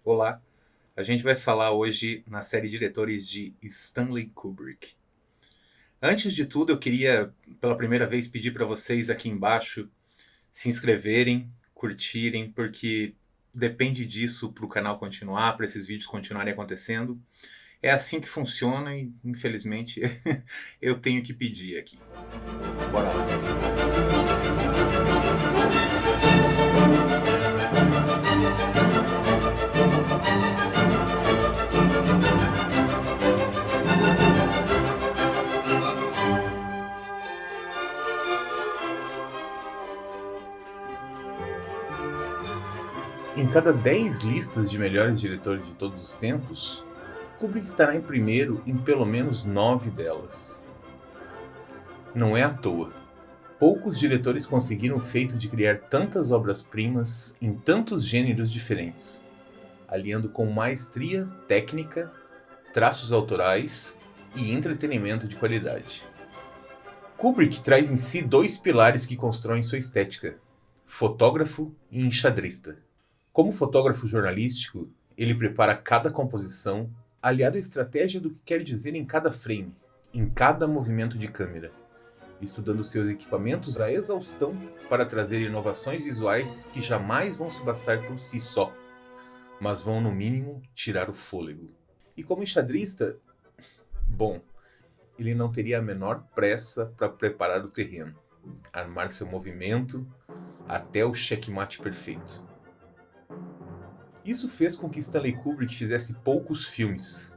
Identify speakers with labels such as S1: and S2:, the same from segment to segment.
S1: Olá, a gente vai falar hoje na série Diretores de Stanley Kubrick. Antes de tudo, eu queria, pela primeira vez, pedir para vocês aqui embaixo se inscreverem, curtirem, porque depende disso para o canal continuar, para esses vídeos continuarem acontecendo. É assim que funciona e, infelizmente, eu tenho que pedir aqui. Bora lá. Em cada 10 listas de melhores diretores de todos os tempos, Kubrick estará em primeiro em pelo menos 9 delas. Não é à toa. Poucos diretores conseguiram o feito de criar tantas obras-primas em tantos gêneros diferentes, aliando com maestria técnica, traços autorais e entretenimento de qualidade. Kubrick traz em si dois pilares que constroem sua estética: fotógrafo e enxadrista. Como fotógrafo jornalístico, ele prepara cada composição, aliado à estratégia do que quer dizer em cada frame, em cada movimento de câmera, estudando seus equipamentos à exaustão para trazer inovações visuais que jamais vão se bastar por si só, mas vão, no mínimo, tirar o fôlego. E como enxadrista, bom, ele não teria a menor pressa para preparar o terreno, armar seu movimento até o checkmate perfeito. Isso fez com que Stanley Kubrick fizesse poucos filmes,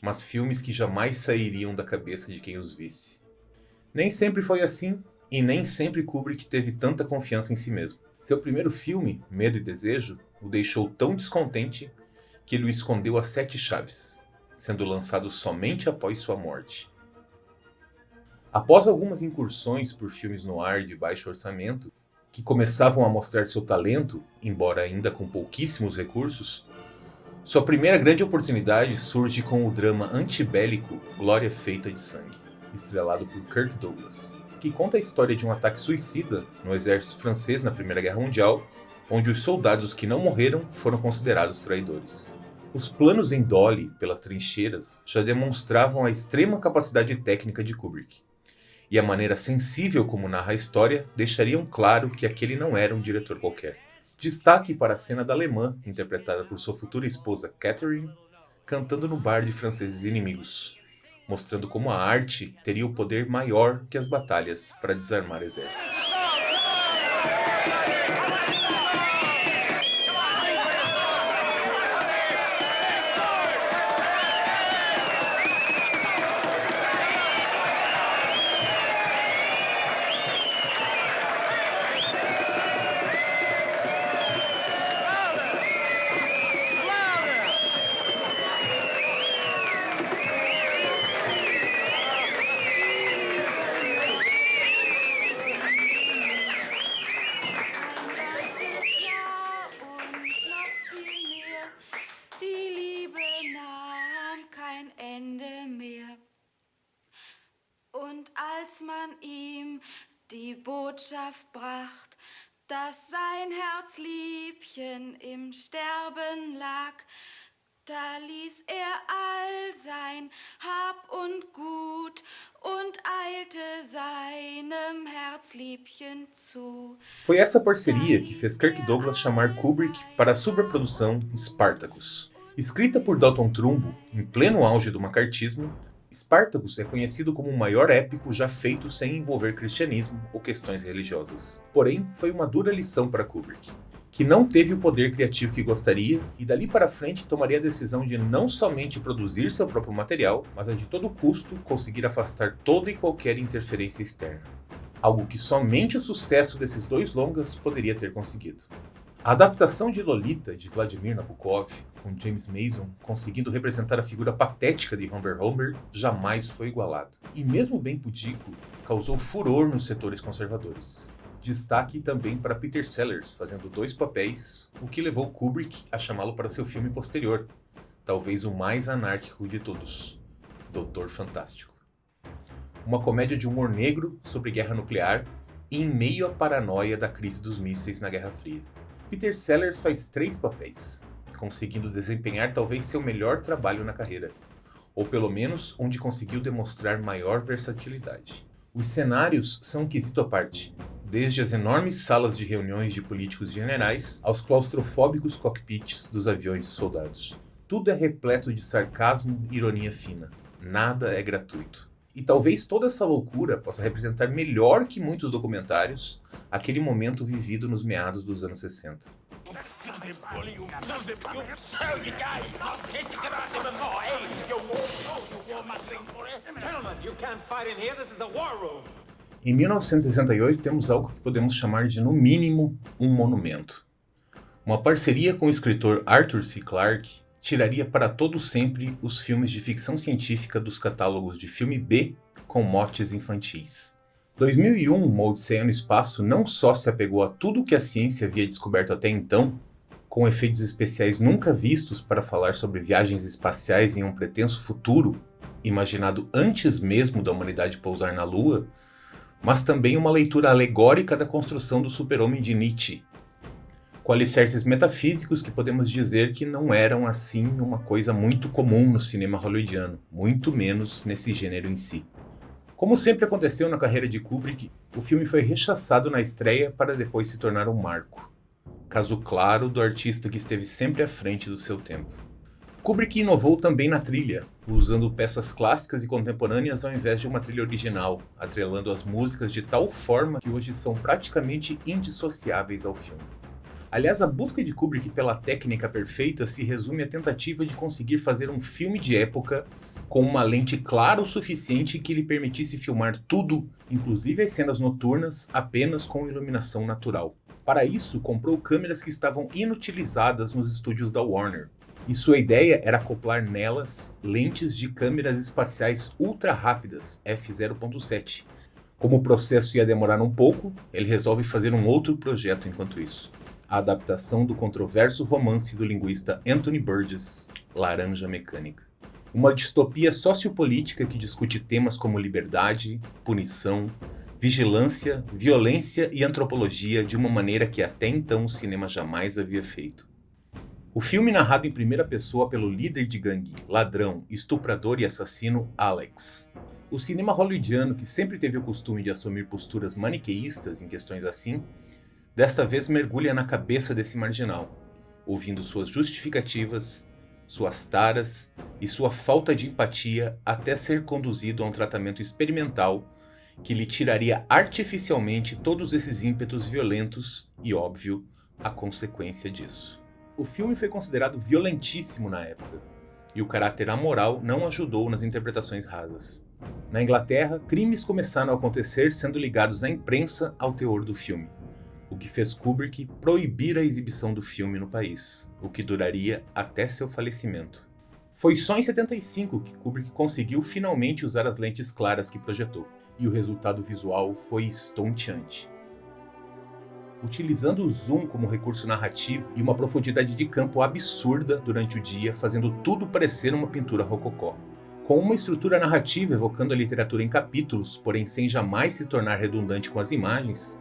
S1: mas filmes que jamais sairiam da cabeça de quem os visse. Nem sempre foi assim, e nem sempre Kubrick teve tanta confiança em si mesmo. Seu primeiro filme, Medo e Desejo, o deixou tão descontente que ele o escondeu a 7 chaves, sendo lançado somente após sua morte. Após algumas incursões por filmes no ar de baixo orçamento, que começavam a mostrar seu talento, embora ainda com pouquíssimos recursos, sua primeira grande oportunidade surge com o drama antibélico Glória Feita de Sangue, estrelado por Kirk Douglas, que conta a história de um ataque suicida no exército francês na Primeira Guerra Mundial, onde os soldados que não morreram foram considerados traidores. Os planos em Dolly pelas trincheiras já demonstravam a extrema capacidade técnica de Kubrick, e a maneira sensível como narra a história deixariam claro que aquele não era um diretor qualquer. Destaque para a cena da alemã, interpretada por sua futura esposa Catherine, cantando no bar de franceses inimigos, mostrando como a arte teria o poder maior que as batalhas para desarmar exércitos.
S2: Als man ihm die Botschaft bracht, dass sein Herzliebchen im Sterben lag, da ließ er all sein Hab und Gut und eilte seinem Herzliebchen zu.
S1: Foi essa parceria que fez Kirk Douglas chamar Kubrick para a superprodução Spartacus. Escrita por Dalton Trumbo, em pleno auge do macartismo, Spartacus é conhecido como o maior épico já feito sem envolver cristianismo ou questões religiosas. Porém, foi uma dura lição para Kubrick, que não teve o poder criativo que gostaria e dali para frente tomaria a decisão de não somente produzir seu próprio material, mas a de todo custo conseguir afastar toda e qualquer interferência externa. Algo que somente o sucesso desses dois longas poderia ter conseguido. A adaptação de Lolita, de Vladimir Nabokov, com James Mason conseguindo representar a figura patética de Humbert Humbert, jamais foi igualado. E mesmo bem pudico, causou furor nos setores conservadores. Destaque também para Peter Sellers, fazendo 2 papéis, o que levou Kubrick a chamá-lo para seu filme posterior, talvez o mais anárquico de todos, Doutor Fantástico. Uma comédia de humor negro sobre guerra nuclear e em meio à paranoia da crise dos mísseis na Guerra Fria. Peter Sellers faz 3 papéis. conseguindo desempenhar talvez seu melhor trabalho na carreira, ou pelo menos onde conseguiu demonstrar maior versatilidade. Os cenários são um quesito à parte, desde as enormes salas de reuniões de políticos e generais aos claustrofóbicos cockpits dos aviões de soldados. Tudo é repleto de sarcasmo e ironia fina. Nada é gratuito. E talvez toda essa loucura possa representar melhor que muitos documentários aquele momento vivido nos meados dos anos 60. Em 1968 temos algo que podemos chamar de, no mínimo, um monumento. Uma parceria com o escritor Arthur C. Clarke tiraria para todo sempre os filmes de ficção científica dos catálogos de filme B com motes infantis. 2001, Uma Odisseia no Espaço não só se apegou a tudo o que a ciência havia descoberto até então, com efeitos especiais nunca vistos para falar sobre viagens espaciais em um pretenso futuro, imaginado antes mesmo da humanidade pousar na Lua, mas também uma leitura alegórica da construção do super-homem de Nietzsche, com alicerces metafísicos que podemos dizer que não eram assim uma coisa muito comum no cinema hollywoodiano, muito menos nesse gênero em si. Como sempre aconteceu na carreira de Kubrick, o filme foi rechaçado na estreia para depois se tornar um marco. Caso claro do artista que esteve sempre à frente do seu tempo. Kubrick inovou também na trilha, usando peças clássicas e contemporâneas ao invés de uma trilha original, atrelando as músicas de tal forma que hoje são praticamente indissociáveis ao filme. Aliás, a busca de Kubrick pela técnica perfeita se resume à tentativa de conseguir fazer um filme de época com uma lente clara o suficiente que lhe permitisse filmar tudo, inclusive as cenas noturnas, apenas com iluminação natural. Para isso, comprou câmeras que estavam inutilizadas nos estúdios da Warner, e sua ideia era acoplar nelas lentes de câmeras espaciais ultra rápidas, f0.7. Como o processo ia demorar um pouco, ele resolve fazer um outro projeto enquanto isso. A adaptação do controverso romance do linguista Anthony Burgess, Laranja Mecânica. Uma distopia sociopolítica que discute temas como liberdade, punição, vigilância, violência e antropologia de uma maneira que até então o cinema jamais havia feito. O filme, narrado em primeira pessoa pelo líder de gangue, ladrão, estuprador e assassino Alex. O cinema hollywoodiano, que sempre teve o costume de assumir posturas maniqueístas em questões assim, desta vez mergulha na cabeça desse marginal, ouvindo suas justificativas, suas taras e sua falta de empatia até ser conduzido a um tratamento experimental que lhe tiraria artificialmente todos esses ímpetos violentos e, óbvio, a consequência disso. O filme foi considerado violentíssimo na época, e o caráter amoral não ajudou nas interpretações rasas. Na Inglaterra, crimes começaram a acontecer sendo ligados na imprensa ao teor do filme, o que fez Kubrick proibir a exibição do filme no país, o que duraria até seu falecimento. Foi só em 75 que Kubrick conseguiu finalmente usar as lentes claras que projetou, e o resultado visual foi estonteante. Utilizando o zoom como recurso narrativo e uma profundidade de campo absurda durante o dia, fazendo tudo parecer uma pintura rococó. Com uma estrutura narrativa evocando a literatura em capítulos, porém sem jamais se tornar redundante com as imagens,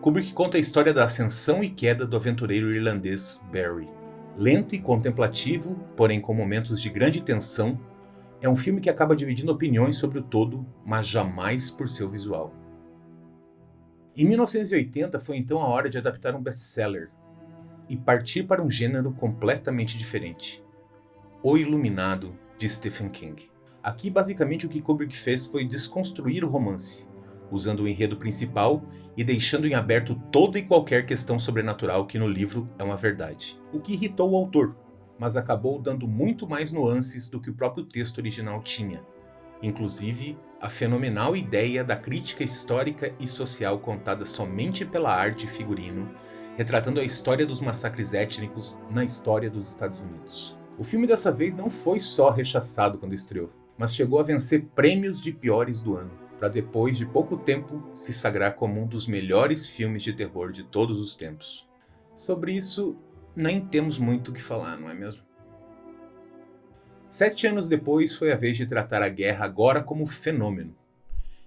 S1: Kubrick conta a história da ascensão e queda do aventureiro irlandês Barry. Lento e contemplativo, porém com momentos de grande tensão, é um filme que acaba dividindo opiniões sobre o todo, mas jamais por seu visual. Em 1980 foi então a hora de adaptar um best-seller e partir para um gênero completamente diferente: O Iluminado, de Stephen King. Aqui basicamente o que Kubrick fez foi desconstruir o romance, usando o enredo principal e deixando em aberto toda e qualquer questão sobrenatural que no livro é uma verdade. O que irritou o autor, mas acabou dando muito mais nuances do que o próprio texto original tinha. Inclusive, a fenomenal ideia da crítica histórica e social contada somente pela arte e figurino, retratando a história dos massacres étnicos na história dos Estados Unidos. O filme dessa vez não foi só rechaçado quando estreou, mas chegou a vencer prêmios de piores do ano, para depois de pouco tempo se sagrar como um dos melhores filmes de terror de todos os tempos. Sobre isso, nem temos muito o que falar, não é mesmo? 7 anos depois foi a vez de tratar a guerra agora como fenômeno,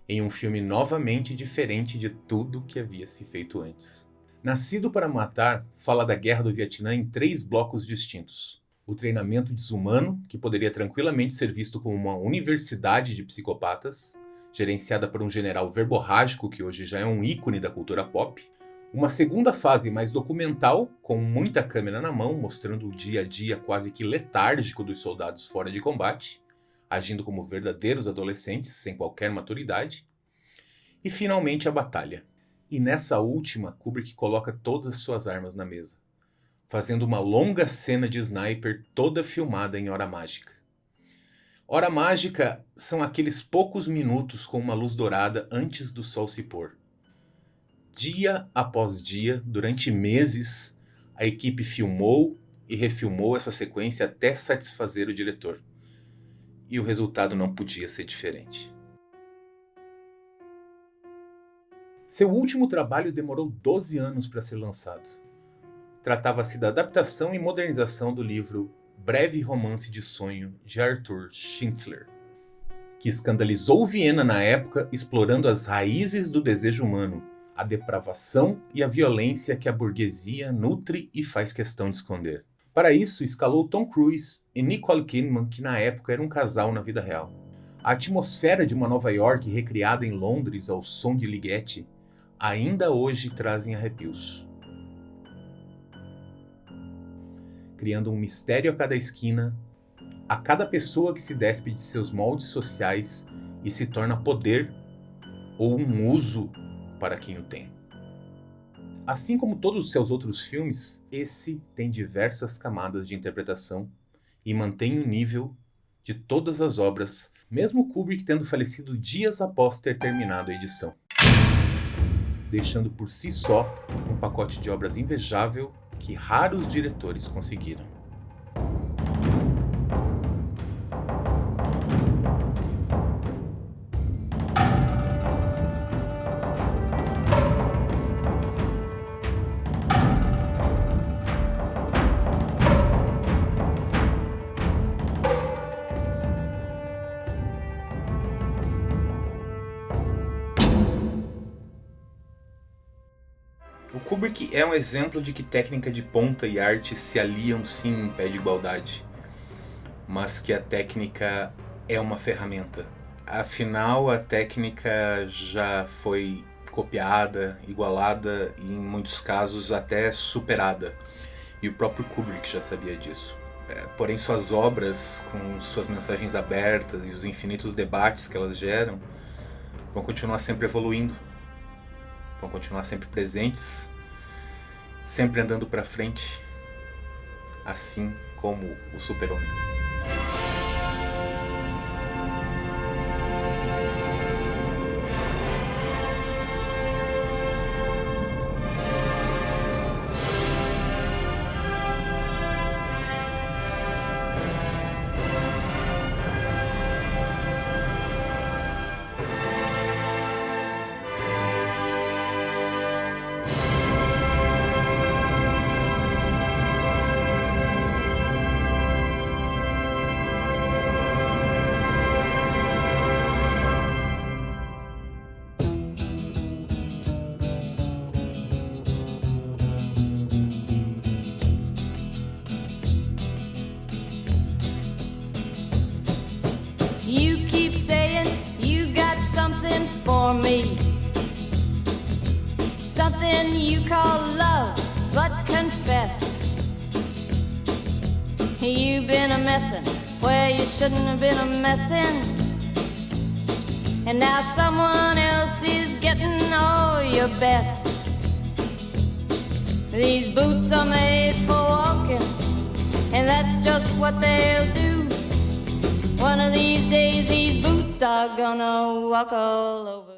S1: em um filme novamente diferente de tudo que havia se feito antes. Nascido para Matar fala da guerra do Vietnã em 3 blocos distintos. O treinamento desumano, que poderia tranquilamente ser visto como uma universidade de psicopatas, gerenciada por um general verborrágico que hoje já é um ícone da cultura pop. Uma segunda fase mais documental, com muita câmera na mão, mostrando o dia a dia quase que letárgico dos soldados fora de combate, agindo como verdadeiros adolescentes, sem qualquer maturidade. E finalmente a batalha. E nessa última, Kubrick coloca todas as suas armas na mesa, fazendo uma longa cena de sniper toda filmada em hora mágica. Hora mágica são aqueles poucos minutos com uma luz dourada antes do sol se pôr. Dia após dia, durante meses, a equipe filmou e refilmou essa sequência até satisfazer o diretor. E o resultado não podia ser diferente. Seu último trabalho demorou 12 anos para ser lançado. Tratava-se da adaptação e modernização do livro Breve Romance de Sonho, de Arthur Schnitzler, que escandalizou Viena na época, explorando as raízes do desejo humano, a depravação e a violência que a burguesia nutre e faz questão de esconder. Para isso, escalou Tom Cruise e Nicole Kidman, que na época era um casal na vida real. A atmosfera de uma Nova York recriada em Londres ao som de Ligeti ainda hoje trazem arrepios. Criando um mistério a cada esquina, a cada pessoa que se despe de seus moldes sociais e se torna poder ou um uso para quem o tem. Assim como todos os seus outros filmes, esse tem diversas camadas de interpretação e mantém o nível de todas as obras, mesmo Kubrick tendo falecido dias após ter terminado a edição, deixando por si só um pacote de obras invejável que raros diretores conseguiram. O Kubrick é um exemplo de que técnica de ponta e arte se aliam sim em pé de igualdade, mas que a técnica é uma ferramenta. Afinal, a técnica já foi copiada, igualada e em muitos casos até superada, e o próprio Kubrick já sabia disso. Porém, suas obras, com suas mensagens abertas e os infinitos debates que elas geram, vão continuar sempre evoluindo, vão continuar sempre presentes, sempre andando para frente, assim como o Super-Homem.
S2: You keep saying you got something for me, something you call love, but confess you've been a messin' where you shouldn't have been a messin', and now someone else is getting all your best. These boots are made for walking, and that's just what they'll do. One of these days these boots are gonna walk all over.